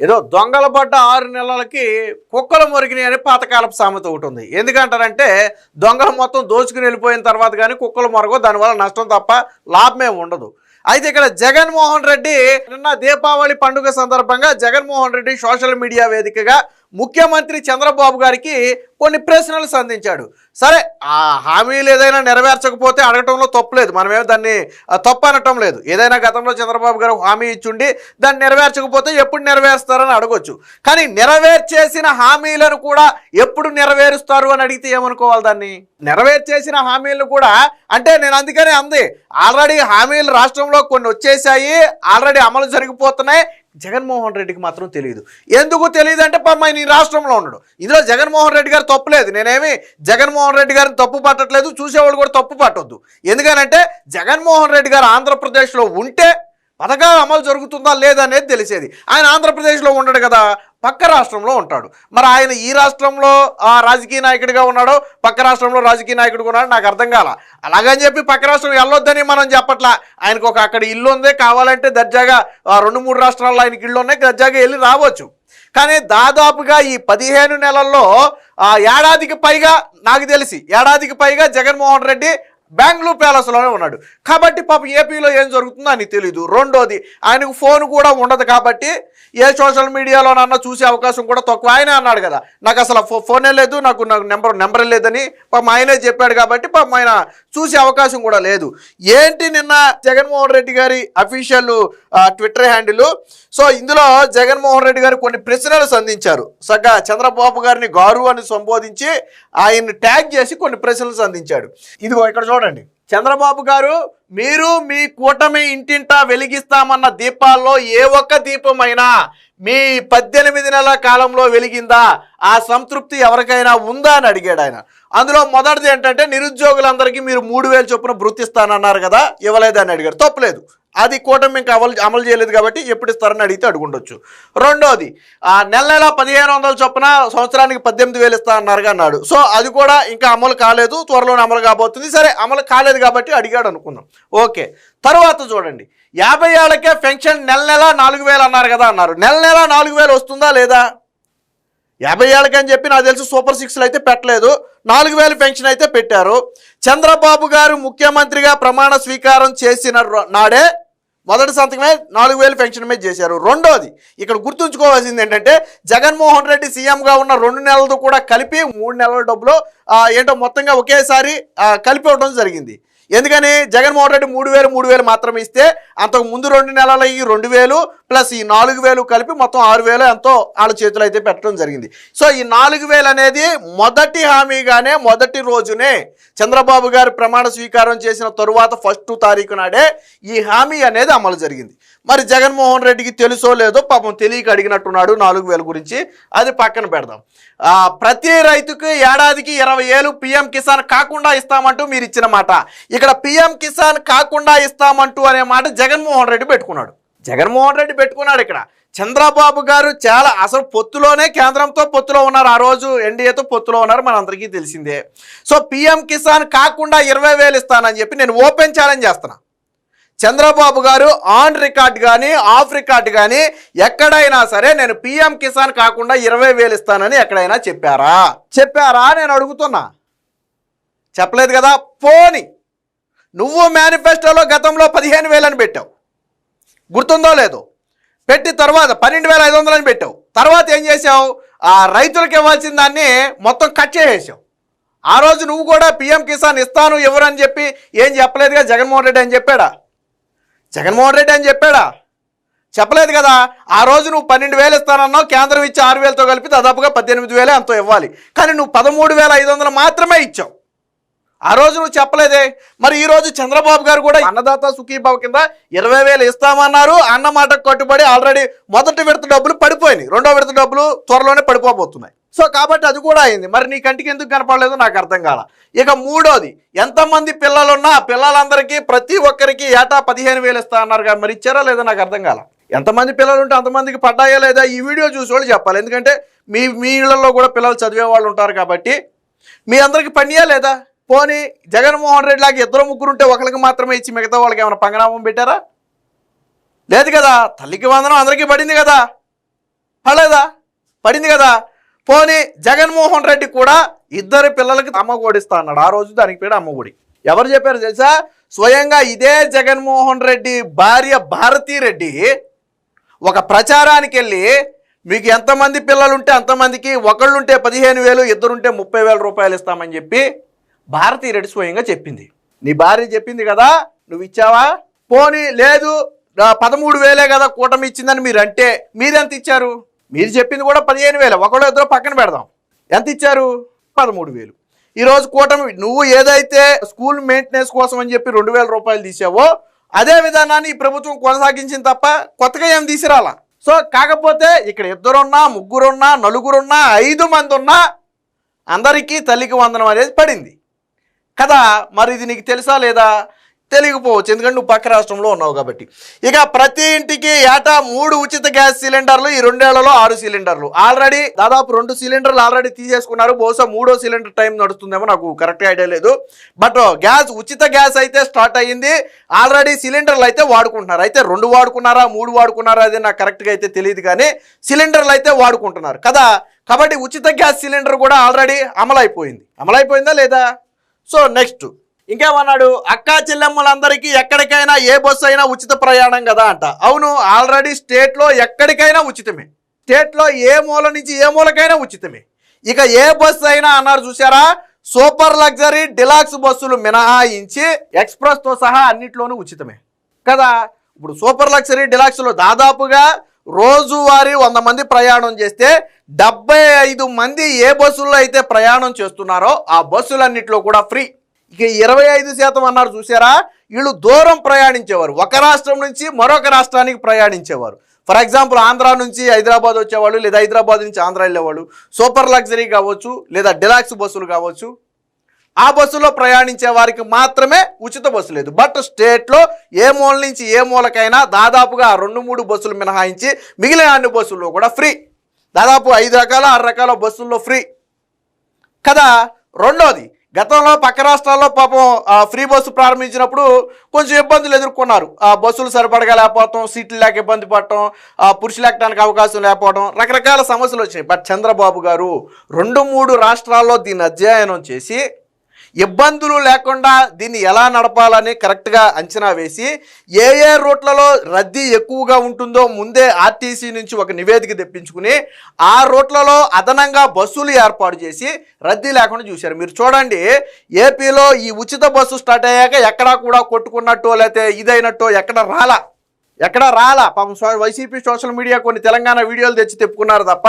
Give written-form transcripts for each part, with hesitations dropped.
ఏదో దొంగల పడ్డ 6 నెలలకి కుక్కలు మొరిగినాయి అని పాతకాలపు సామెత ఒకటి ఉంది. ఎందుకంటారంటే దొంగలు మొత్తం దోచుకుని వెళ్ళిపోయిన తర్వాత కానీ కుక్కలు మొరగవు, దానివల్ల నష్టం తప్ప లాభమే ఉండదు. అయితే ఇక్కడ జగన్మోహన్ రెడ్డి నిన్న దీపావళి పండుగ సందర్భంగా జగన్మోహన్ రెడ్డి సోషల్ మీడియా వేదికగా ముఖ్యమంత్రి చంద్రబాబు గారికి కొన్ని ప్రశ్నలు సంధించాడు. సరే, ఆ హామీలు ఏదైనా నెరవేర్చకపోతే అడగటంలో తప్పులేదు, మనమేమో దాన్ని తప్పు అనటం లేదు. ఏదైనా గతంలో చంద్రబాబు గారు హామీ ఇచ్చుండి దాన్ని నెరవేర్చకపోతే ఎప్పుడు నెరవేరుస్తారని అడగొచ్చు. కానీ నెరవేర్చేసిన హామీలను కూడా ఎప్పుడు నెరవేరుస్తారు అని అడిగితే ఏమనుకోవాలి? దాన్ని నెరవేర్చేసిన హామీలను కూడా అంటే నేను అందుకనే అంది, ఆల్రెడీ హామీలు రాష్ట్రంలో కొన్ని వచ్చేసాయి, ఆల్రెడీ అమలు జరిగిపోతున్నాయి. జగన్మోహన్ రెడ్డికి మాత్రం తెలియదు. ఎందుకు తెలియదు అంటే పాపం ఆయన ఈ రాష్ట్రంలో ఉన్నాడు. ఇందులో జగన్మోహన్ రెడ్డి గారు తప్పులేదు, నేనేమి జగన్మోహన్ రెడ్డి గారిని తప్పు పట్టట్లేదు, చూసేవాళ్ళు కూడా తప్పు పట్టొద్దు. ఎందుకనంటే జగన్మోహన్ రెడ్డి గారు ఆంధ్రప్రదేశ్లో ఉంటే పథకాలు అమలు జరుగుతుందా లేదా అనేది తెలిసేది. ఆయన ఆంధ్రప్రదేశ్లో ఉండడు కదా, పక్క రాష్ట్రంలో ఉంటాడు. మరి ఆయన ఈ రాష్ట్రంలో రాజకీయ నాయకుడిగా ఉన్నాడో పక్క రాష్ట్రంలో రాజకీయ నాయకుడిగా ఉన్నాడు నాకు అర్థం కాల. అలాగని చెప్పి పక్క రాష్ట్రం వెళ్ళొద్దని మనం చెప్పట్లా. ఆయనకు ఒక అక్కడ ఇల్లు ఉంది, కావాలంటే దర్జాగా 2-3 రాష్ట్రాల్లో ఆయనకి ఇళ్ళు ఉన్నాయి, దర్జాగా వెళ్ళి రావచ్చు. కానీ దాదాపుగా ఈ 15 నెలల్లో ఏడాదికి పైగా, నాకు తెలిసి ఏడాదికి పైగా జగన్మోహన్ రెడ్డి బెంగళూరు ప్యాలెస్లోనే ఉన్నాడు. కాబట్టి పాపం ఏపీలో ఏం జరుగుతుందో ఆయనకు తెలీదు. రెండోది, ఆయనకు ఫోన్ కూడా ఉండదు కాబట్టి ఏ సోషల్ మీడియాలోనన్నా చూసే అవకాశం కూడా తక్కువ. ఆయనే అన్నాడు కదా, నాకు అసలు ఫోనే లేదు, నాకు నెంబర్ లేదని పాపం ఆయనే చెప్పాడు. కాబట్టి పాపం ఆయన చూసే అవకాశం కూడా లేదు. ఏంటి నిన్న జగన్మోహన్ రెడ్డి గారి అఫీషియల్ ట్విట్టర్ హ్యాండిల్. సో ఇందులో జగన్మోహన్ రెడ్డి గారు కొన్ని ప్రశ్నలు సంధించారు. సగ్గా చంద్రబాబు గారిని గారు అని సంబోధించి ఆయన్ని ట్యాగ్ చేసి కొన్ని ప్రశ్నలు సంధించాడు. ఇదిగో ఇక్కడ చూడండి. చంద్రబాబు గారు, మీరు మీ కూటమి ఇంటింటా వెలిగిస్తామన్న దీపాల్లో ఏ ఒక్క దీపమైనా మీ 18 నెలల కాలంలో వెలిగిందా? ఆ సంతృప్తి ఎవరికైనా ఉందా అని అడిగాడు ఆయన. అందులో మొదటిది ఏంటంటే నిరుద్యోగులందరికీ మీరు 3,000 చొప్పున వృత్తిస్తానన్నారు కదా, ఇవ్వలేదని అడిగాడు. తప్పులేదు, అది కూటమి ఇంకా అమలు చేయలేదు కాబట్టి ఎప్పుడు ఇస్తారని అడిగితే అడుగుండొచ్చు. రెండోది, నెల 1,500 చొప్పున సంవత్సరానికి 18,000 ఇస్తా అన్నారుగా అన్నాడు. సో అది కూడా ఇంకా అమలు కాలేదు, త్వరలోనే అమలు కాబోతుంది. సరే, అమలు కాలేదు కాబట్టి అడిగాడు అనుకుందాం, ఓకే. తర్వాత చూడండి, 50 ఏళ్లకే పెన్షన్ నెల 4,000 అన్నారు కదా అన్నారు. నెల 4,000 వస్తుందా లేదా? 50 ఏళ్ళకని చెప్పి నాకు తెలిసి సూపర్ 6లు అయితే పెట్టలేదు, 4,000 పెన్షన్ అయితే పెట్టారు. చంద్రబాబు గారు ముఖ్యమంత్రిగా ప్రమాణ స్వీకారం చేసిన నాడే మొదటి సంతకమే 4,000 పెన్షన్ మీద చేశారు. రెండోది, ఇక్కడ గుర్తుంచుకోవాల్సింది ఏంటంటే జగన్మోహన్ రెడ్డి సీఎంగా ఉన్న 2 నెలలతో కూడా కలిపి 3 నెలల డబ్బులు ఏంటో మొత్తంగా ఒకేసారి కలిపి ఇవ్వడం జరిగింది. ఎందుకని జగన్మోహన్ రెడ్డి 3,000 మాత్రమే ఇస్తే అంతకు ముందు 2 నెలల ఈ 2,000 ప్లస్ ఈ 4,000 కలిపి మొత్తం 6,000 ఎంతో వాళ్ళ చేతులు అయితే పెట్టడం జరిగింది. సో ఈ 4,000 అనేది మొదటి హామీగానే మొదటి రోజునే చంద్రబాబు గారు ప్రమాణ స్వీకారం చేసిన తరువాత 1వ తారీఖు నాడే ఈ హామీ అనేది అమలు జరిగింది. మరి జగన్మోహన్ రెడ్డికి తెలుసో లేదో పాపం తెలియక అడిగినట్టున్నాడు 4,000 గురించి, అది పక్కన పెడదాం. ప్రతి రైతుకు ఏడాదికి 20,000 పిఎం కిసాన్ కాకుండా ఇస్తామంటూ మీరు ఇచ్చిన మాట. ఇక్కడ పిఎం కిసాన్ కాకుండా ఇస్తామంటూ అనే మాట జగన్మోహన్ రెడ్డి పెట్టుకున్నాడు. ఇక్కడ చంద్రబాబు గారు చాలా అసలు పొత్తులోనే కేంద్రంతో పొత్తులో ఉన్నారు, ఆ రోజు ఎన్డీఏతో పొత్తులో ఉన్నారు, మనందరికీ తెలిసిందే. సో పిఎం కిసాన్ కాకుండా 20,000 ఇస్తానని చెప్పి నేను ఓపెన్ ఛాలెంజ్ చేస్తున్నా. చంద్రబాబు గారు ఆన్ రికార్డ్ కానీ ఆఫ్ రికార్డ్ కానీ ఎక్కడైనా సరే నేను పిఎం కిసాన్ కాకుండా 20,000 ఇస్తానని ఎక్కడైనా చెప్పారా నేను అడుగుతున్నా? చెప్పలేదు కదా. పోని నువ్వు మేనిఫెస్టోలో గతంలో 15,000 అని పెట్టావు, గుర్తుందో లేదో, పెట్టి తర్వాత 12,500 అని పెట్టావు. తర్వాత ఏం చేసావు? ఆ రైతులకు ఇవ్వాల్సిన దాన్ని మొత్తం కట్ చేసేసావు. ఆ రోజు నువ్వు కూడా పిఎం కిసాన్ ఇస్తాను ఎవరని చెప్పి ఏం చెప్పలేదుగా. జగన్మోహన్ రెడ్డి అని చెప్పాడా? చెప్పలేదు కదా. ఆ రోజు నువ్వు 12,000 ఇస్తానన్నావు, కేంద్రం ఇచ్చి 6,000తో కలిపి దాదాపుగా 18,000 ఎంతో ఇవ్వాలి. కానీ నువ్వు 13,500 మాత్రమే ఇచ్చావు. ఆ రోజు నువ్వు చెప్పలేదే. మరి ఈ రోజు చంద్రబాబు గారు కూడా అన్నదాత సుఖీభావ కింద 20,000 ఇస్తామన్నారు. అన్న మాటకు కట్టుబడి ఆల్రెడీ మొదటి విడత డబ్బులు పడిపోయినాయి, రెండో విడత డబ్బులు త్వరలోనే పడిపోబోతున్నాయి. సో కాబట్టి అది కూడా అయింది. మరి నీ కంటికి ఎందుకు కనపడలేదో నాకు అర్థం కాల. ఇక మూడోది, ఎంతమంది పిల్లలున్నా పిల్లలందరికీ ప్రతి ఒక్కరికి ఏటా 15,000 ఇస్తా అన్నారు. మరి ఇచ్చారా లేదా నాకు అర్థం కాల. ఎంతమంది పిల్లలు ఉంటే అంతమందికి పడ్డాయా లేదా ఈ వీడియో చూసి వాళ్ళు చెప్పాలి. ఎందుకంటే మీ ఇళ్లలో కూడా పిల్లలు చదివే వాళ్ళు ఉంటారు కాబట్టి మీ అందరికి పడియా లేదా? పోనీ జగన్మోహన్ రెడ్డి లాగా 2-3 ఉంటే ఒకరికి మాత్రమే ఇచ్చి మిగతా వాళ్ళకి ఏమైనా పంగనామం పెట్టారా? లేదు కదా. తల్లికి వందనం అందరికీ పడింది కదా. పడలేదా? పడింది కదా. పోనీ జగన్మోహన్ రెడ్డి కూడా 2 పిల్లలకి అమ్మ ఒడిస్తా అన్నాడు. ఆ రోజు దానికి పేరు అమ్మ ఒడి. ఎవరు చెప్పారు తెలుసా? స్వయంగా ఇదే జగన్మోహన్ రెడ్డి భార్య భారతీ రెడ్డి ఒక ప్రచారానికి వెళ్ళి మీకు ఎంతమంది పిల్లలుంటే అంతమందికి, ఒకళ్ళుంటే 15,000, ఇద్దరుంటే 30,000 రూపాయలు ఇస్తామని చెప్పి భారతీ రెడ్డి స్వయంగా చెప్పింది. నీ భార్య చెప్పింది కదా, నువ్వు ఇచ్చావా? పోనీ లేదు 13,000 కదా కూటమి ఇచ్చిందని మీరు అంటే మీరెంత ఇచ్చారు? మీరు చెప్పింది కూడా 15,000, ఒకళ్ళు ఇద్దరు పక్కన పెడదాం. ఎంత ఇచ్చారు? 13,000. ఈరోజు కూటమి నువ్వు ఏదైతే స్కూల్ మెయింటెనెన్స్ కోసం అని చెప్పి 2,000 రూపాయలు తీసావో అదే విధానాన్ని ఈ ప్రభుత్వం కొనసాగించింది తప్ప కొత్తగా ఏం తీసిరాలా. సో కాకపోతే ఇక్కడ 2 3 4 5 మంది ఉన్నా అందరికీ తల్లికి వందనం అనేది పడింది కదా. మరి ఇది నీకు తెలుసా లేదా? తెలియకపోవచ్చు, ఎందుకంటే నువ్వు పక్క రాష్ట్రంలో ఉన్నావు కాబట్టి. ఇక ప్రతి ఇంటికి ఏటా 3 ఉచిత గ్యాస్ సిలిండర్లు, ఈ 2 ఏళ్లలో 6 సిలిండర్లు. ఆల్రెడీ దాదాపు 2 సిలిండర్లు ఆల్రెడీ తీసేసుకున్నారు. బహుశా 3వ సిలిండర్ టైం నడుస్తుందేమో, నాకు కరెక్ట్గా ఐడియా లేదు. బట్ గ్యాస్ ఉచిత గ్యాస్ అయితే స్టార్ట్ అయ్యింది. ఆల్రెడీ సిలిండర్లు అయితే వాడుకుంటున్నారు. అయితే 2 వాడుకున్నారా 3 వాడుకున్నారా అది నాకు కరెక్ట్గా అయితే తెలియదు, కానీ సిలిండర్లు అయితే వాడుకుంటున్నారు కదా. కాబట్టి ఉచిత గ్యాస్ సిలిండర్ కూడా ఆల్రెడీ అమలైపోయిందా లేదా? సో నెక్స్ట్ ఇంకేమన్నాడు? అక్కా చెల్లెమ్మలందరికీ ఎక్కడికైనా ఏ బస్సు అయినా ఉచిత ప్రయాణం కదా అంట. అవును, ఆల్రెడీ స్టేట్లో ఎక్కడికైనా ఉచితమే. స్టేట్లో ఏ మూల నుంచి ఏ మూలకైనా ఉచితమే. ఇక ఏ బస్సు అయినా అన్నారు చూసారా, సూపర్ లగ్జరీ డిలాక్స్ బస్సులు మినహాయించి ఎక్స్ప్రెస్తో సహా అన్నిట్లోనూ ఉచితమే కదా. ఇప్పుడు సూపర్ లగ్జరీ డిలాక్స్లో దాదాపుగా రోజువారీ 100 మంది ప్రయాణం చేస్తే 75 మంది ఏ బస్సుల్లో అయితే ప్రయాణం చేస్తున్నారో ఆ బస్సులన్నింటిలో కూడా ఫ్రీ. ఇక 25% అన్నారు చూసారా, వీళ్ళు దూరం ప్రయాణించేవారు, ఒక రాష్ట్రం నుంచి మరొక రాష్ట్రానికి ప్రయాణించేవారు. ఫర్ ఎగ్జాంపుల్ ఆంధ్ర నుంచి హైదరాబాద్ వచ్చేవాళ్ళు, లేదా హైదరాబాద్ నుంచి ఆంధ్ర వెళ్ళేవాళ్ళు. సూపర్ లగ్జరీ కావచ్చు, లేదా డిలాక్స్ బస్సులు కావచ్చు, ఆ బస్సులో ప్రయాణించే వారికి మాత్రమే ఉచిత బస్సు లేదు. బట్ స్టేట్లో ఏ మూల నుంచి ఏ మూలకైనా దాదాపుగా 2-3 బస్సులు మినహాయించి మిగిలిన అన్ని బస్సుల్లో కూడా ఫ్రీ. దాదాపు 5 రకాల 6 రకాల బస్సుల్లో ఫ్రీ కదా. రెండోది, గతంలో పక్క రాష్ట్రాల్లో పాపం ఫ్రీ బస్సు ప్రారంభించినప్పుడు కొంచెం ఇబ్బందులు ఎదుర్కొన్నారు. బస్సులు సరిపడగా లేకపోవటం, సీట్లు లేక ఇబ్బంది పడటం, పురుషులు ఎక్కడానికి అవకాశం లేకపోవడం, రకరకాల సమస్యలు వచ్చాయి. బట్ చంద్రబాబు గారు 2-3 రాష్ట్రాల్లో దీన్ని అధ్యయనం చేసి ఇబ్బందులు లేకుండా దీన్ని ఎలా నడపాలని కరెక్ట్గా అంచనా వేసి ఏ రూట్లలో రద్దీ ఎక్కువగా ఉంటుందో ముందే ఆర్టీసీ నుంచి ఒక నివేదిక తెప్పించుకుని ఆ రూట్లలో అదనంగా బస్సులు ఏర్పాటు చేసి రద్దీ లేకుండా చూశారు. మీరు చూడండి, ఏపీలో ఈ ఉచిత బస్సు స్టార్ట్ అయ్యాక ఎక్కడా కూడా కొట్టుకున్నట్టు లేకపోతే ఇదైనట్టు ఎక్కడ రాలా. పాపం వైసీపీ సోషల్ మీడియా కొన్ని తెలంగాణ వీడియోలు తెచ్చి తెప్పుకున్నారు తప్ప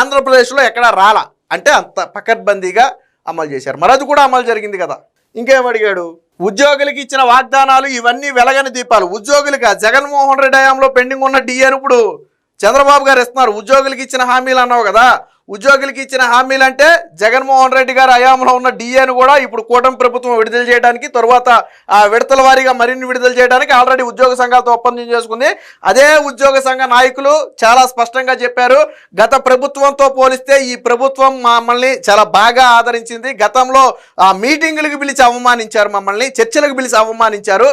ఆంధ్రప్రదేశ్లో ఎక్కడా రాలా. అంటే అంత పకడ్బందీగా అమలు చేశారు. మరి అది కూడా అమలు జరిగింది కదా. ఇంకేమడిగాడు? ఉద్యోగులకి ఇచ్చిన వాగ్దానాలు ఇవన్నీ వెలగని దీపాలు. ఉద్యోగులుగా జగన్మోహన్ రెడ్డి హయాంలో పెండింగ్ ఉన్న డిఏను ఇప్పుడు చంద్రబాబు గారు ఇస్తున్నారు. ఉద్యోగులకి ఇచ్చిన హామీలు అన్నావు కదా, ఉద్యోగులకి ఇచ్చిన హామీలు అంటే జగన్మోహన్ రెడ్డి గారి హయాంలో ఉన్న డిఏను కూడా ఇప్పుడు కూటమి ప్రభుత్వం విడుదల చేయడానికి, తరువాత విడతల వారీగా మరిన్ని విడుదల చేయడానికి ఆల్రెడీ ఉద్యోగ సంఘాలతో ఒప్పందం చేసుకుంది. అదే ఉద్యోగ సంఘ నాయకులు చాలా స్పష్టంగా చెప్పారు, గత ప్రభుత్వంతో పోలిస్తే ఈ ప్రభుత్వం మమ్మల్ని చాలా బాగా ఆదరించింది. గతంలో మీటింగులకు పిలిచి అవమానించారు, మమ్మల్ని చర్చలకు పిలిచి అవమానించారు.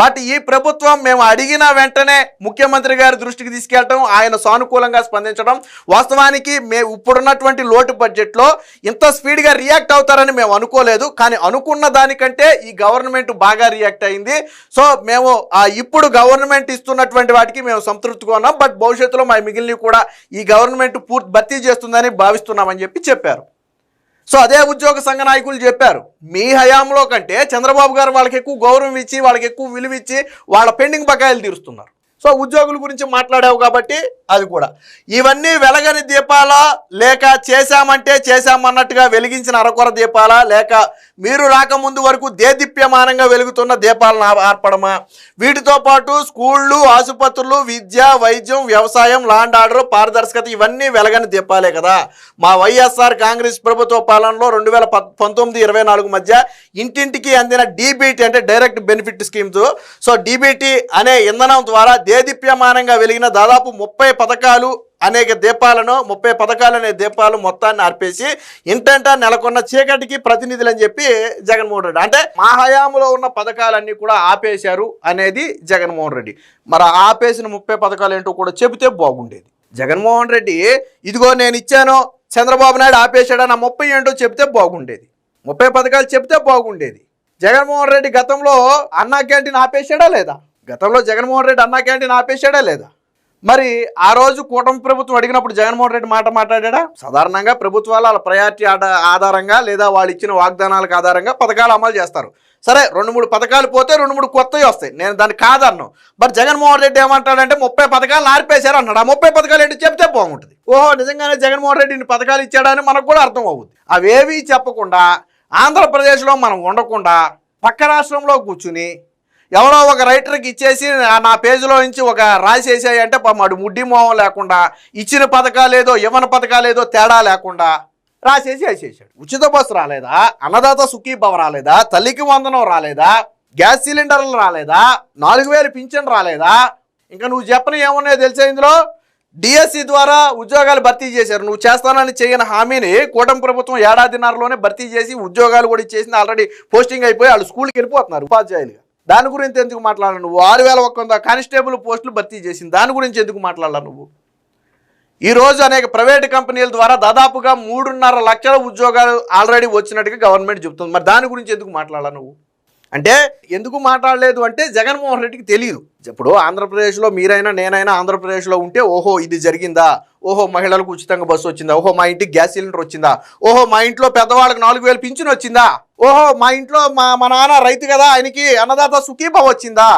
బట్ ఈ ప్రభుత్వం మేము అడిగిన వెంటనే ముఖ్యమంత్రి గారి దృష్టికి తీసుకెళ్ళటం, ఆయన సానుకూలంగా స్పందించడం, వాస్తవానికి ఇప్పుడున్నటువంటి లోటు బడ్జెట్లో ఇంత స్పీడ్గా రియాక్ట్ అవుతారని మేము అనుకోలేదు. కానీ అనుకున్న దానికంటే ఈ గవర్నమెంట్ బాగా రియాక్ట్ అయింది. సో మేము ఇప్పుడు గవర్నమెంట్ ఇస్తున్నటువంటి వాటికి మేము సంతృప్తిగా ఉన్నాం. బట్ భవిష్యత్తులో మా మిగిలినవి కూడా ఈ గవర్నమెంట్ భర్తీ చేస్తుందని భావిస్తున్నామని చెప్పారు. సో అదే ఉద్యోగ సంఘ నాయకులు చెప్పారు, మీ హయాంలో కంటే చంద్రబాబు గారు వాళ్ళకి ఎక్కువ గౌరవం ఇచ్చి, వాళ్ళకి ఎక్కువ విలువ ఇచ్చి వాళ్ళ పెండింగ్ బకాయిలు తీరుస్తున్నారు. సో ఉద్యోగుల గురించి మాట్లాడావు కాబట్టి అది కూడా. ఇవన్నీ వెలగని దీపాలా, లేక చేశామంటే చేశామన్నట్టుగా వెలిగించిన అరకొర దీపాలా, లేక మీరు రాకముందు వరకు దేదీప్యమానంగా వెలుగుతున్న దీపాలను ఆర్పడమా? వీటితో పాటు స్కూళ్ళు, ఆసుపత్రులు, విద్య, వైద్యం, వ్యవసాయం, ల్యాండ్ ఆర్డర్, పారదర్శకత ఇవన్నీ వెలగని దీపాలే కదా. మా వైఎస్ఆర్ కాంగ్రెస్ ప్రభుత్వ పాలనలో 2019-24 మధ్య ఇంటింటికి అందిన డీబీటీ అంటే direct benefit schemes. So DBT అనే ఇంధనం ద్వారా దేదీప్యమానంగా వెలిగిన దాదాపు 30 పథకాలు అనేక దీపాలను 30 పథకాలు అనే దీపాలు మొత్తాన్ని ఆర్పేసి ఇంటంటా నెలకొన్న చీకటికి ప్రతినిధులు అని చెప్పి జగన్మోహన్ రెడ్డి. అంటే మా హయాంలో ఉన్న పథకాలన్నీ కూడా ఆపేశారు అనేది జగన్మోహన్ రెడ్డి. మరి ఆపేసిన 30 పథకాలు ఏంటో కూడా చెబితే బాగుండేది. జగన్మోహన్ రెడ్డి ఇదిగో నేను ఇచ్చాను, చంద్రబాబు నాయుడు ఆపేశాడని 30 ఏంటో చెప్తే బాగుండేది, 30 పథకాలు చెప్తే బాగుండేది. జగన్మోహన్ రెడ్డి గతంలో అన్నా క్యాంటీన్ ఆపేశాడా లేదా? గతంలో జగన్మోహన్ రెడ్డి అన్నా క్యాంటీన్ ఆపేశాడా లేదా? మరి ఆ రోజు కూటమి ప్రభుత్వం అడిగినప్పుడు జగన్మోహన్ రెడ్డి మాట మాట్లాడా? సాధారణంగా ప్రభుత్వాలు వాళ్ళ ప్రయారిటీ ఆధారంగా లేదా వాళ్ళు ఇచ్చిన వాగ్దానాలకు ఆధారంగా పథకాలు అమలు చేస్తారు. సరే 2-3 పథకాలు పోతే 2-3 కొత్తవి వస్తాయి, నేను దాన్ని కాదన్ను. బట్ జగన్మోహన్ రెడ్డి ఏమంటాడంటే 30 పథకాలు ఆర్పేశారు అన్నాడు. ఆ 30 పథకాలు ఏంటి చెప్తే బాగుంటుంది. ఓహో నిజంగానే జగన్మోహన్ రెడ్డి ఇన్ని పథకాలు ఇచ్చాడని మనకు కూడా అర్థం అవుతుంది. అవేవి చెప్పకుండా ఆంధ్రప్రదేశ్లో మనం ఉండకుండా పక్క రాష్ట్రంలో కూర్చుని ఎవరో ఒక రైటర్కి ఇచ్చేసి నా పేజీలో నుంచి ఒక రాసేసాయి అంటే మాడు ముడ్డి మోహం లేకుండా ఇచ్చిన పథకాలేదో ఇవ్వని పథకాలేదో తేడా లేకుండా రాసేసి వేసేసాడు. ఉచిత బస్సు రాలేదా? అన్నదాత సుఖీభవ రాలేదా? తల్లికి వందనం రాలేదా? గ్యాస్ సిలిండర్లు రాలేదా? 4000 పింఛన్ రాలేదా? ఇంకా నువ్వు చెప్పని ఏమున్నాయో తెలిసే. ఇందులో డిఎస్సి ద్వారా ఉద్యోగాలు భర్తీ చేశారు. నువ్వు చేస్తానని చేయని హామీని కూటమి ప్రభుత్వం ఏడాదిన్నరలోనే భర్తీ చేసి ఉద్యోగాలు కూడా ఇచ్చేసింది. ఆల్రెడీ పోస్టింగ్ అయిపోయి వాళ్ళు స్కూల్కి వెళ్ళిపోతున్నారు ఉపాధ్యాయులుగా. దాని గురించి ఎందుకు మాట్లాడాలి నువ్వు? 6100 కానిస్టేబుల్ పోస్టులు భర్తీ చేసింది, దాని గురించి ఎందుకు మాట్లాడాలి నువ్వు? ఈరోజు అనేక ప్రైవేటు కంపెనీల ద్వారా దాదాపుగా 3.5 లక్షల ఉద్యోగాలు ఆల్రెడీ వచ్చినట్టుగా గవర్నమెంట్ చెబుతుంది. మరి దాని గురించి ఎందుకు మాట్లాడాలి నువ్వు? అంటే ఎందుకు మాట్లాడలేదు అంటే జగన్మోహన్ రెడ్డికి తెలియదు. ఇప్పుడు ఆంధ్రప్రదేశ్లో మీరైనా నేనైనా ఆంధ్రప్రదేశ్లో ఉంటే ఓహో ఇది జరిగిందా, ఓహో మహిళలకు ఉచితంగా బస్సు వచ్చిందా, ఓహో మా ఇంటికి గ్యాస్ సిలిండర్ వచ్చిందా, ఓహో మా ఇంట్లో పెద్దవాళ్ళకి 4000 పింఛన్ వచ్చిందా, ఓహో మా ఇంట్లో మా నాన్న రైతు కదా ఆయనకి అన్నదాత సుఖీభవ వచ్చిందా,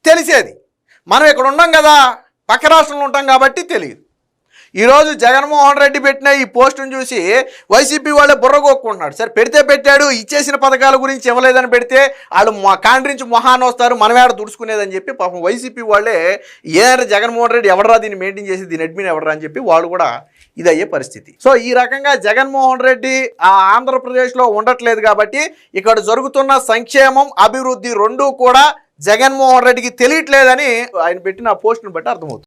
తెలిసేది. మనం ఇక్కడ ఉన్నాం కదా, పక్క రాష్ట్రంలో ఉంటాం కాబట్టి తెలియదు. ఈరోజు జగన్మోహన్ రెడ్డి పెట్టిన ఈ పోస్టును చూసి వైసీపీ వాళ్ళే బుర్రగొక్కుంటున్నాడు. సరే పెడితే పెట్టాడు, ఇచ్చేసిన పథకాల గురించి ఇవ్వలేదని పెడితే వాళ్ళు కాండ్రించి మొహాన్ని వస్తారు, మనమేడ దుడుచుకునేదని చెప్పి పాపం వైసీపీ వాళ్ళే ఏదైనా జగన్మోహన్ రెడ్డి ఎవడరా దీన్ని మెయింటైన్ చేసి దీని అడ్మిన్ ఎవడరా అని చెప్పి వాళ్ళు కూడా ఇది అయ్యే పరిస్థితి. సో ఈ రకంగా జగన్మోహన్ రెడ్డి ఆ ఆంధ్రప్రదేశ్లో ఉండట్లేదు కాబట్టి ఇక్కడ జరుగుతున్న సంక్షేమం అభివృద్ధి రెండూ కూడా జగన్మోహన్ రెడ్డికి తెలియట్లేదని ఆయన పెట్టిన పోస్టును బట్టి అర్థమవుతుంది.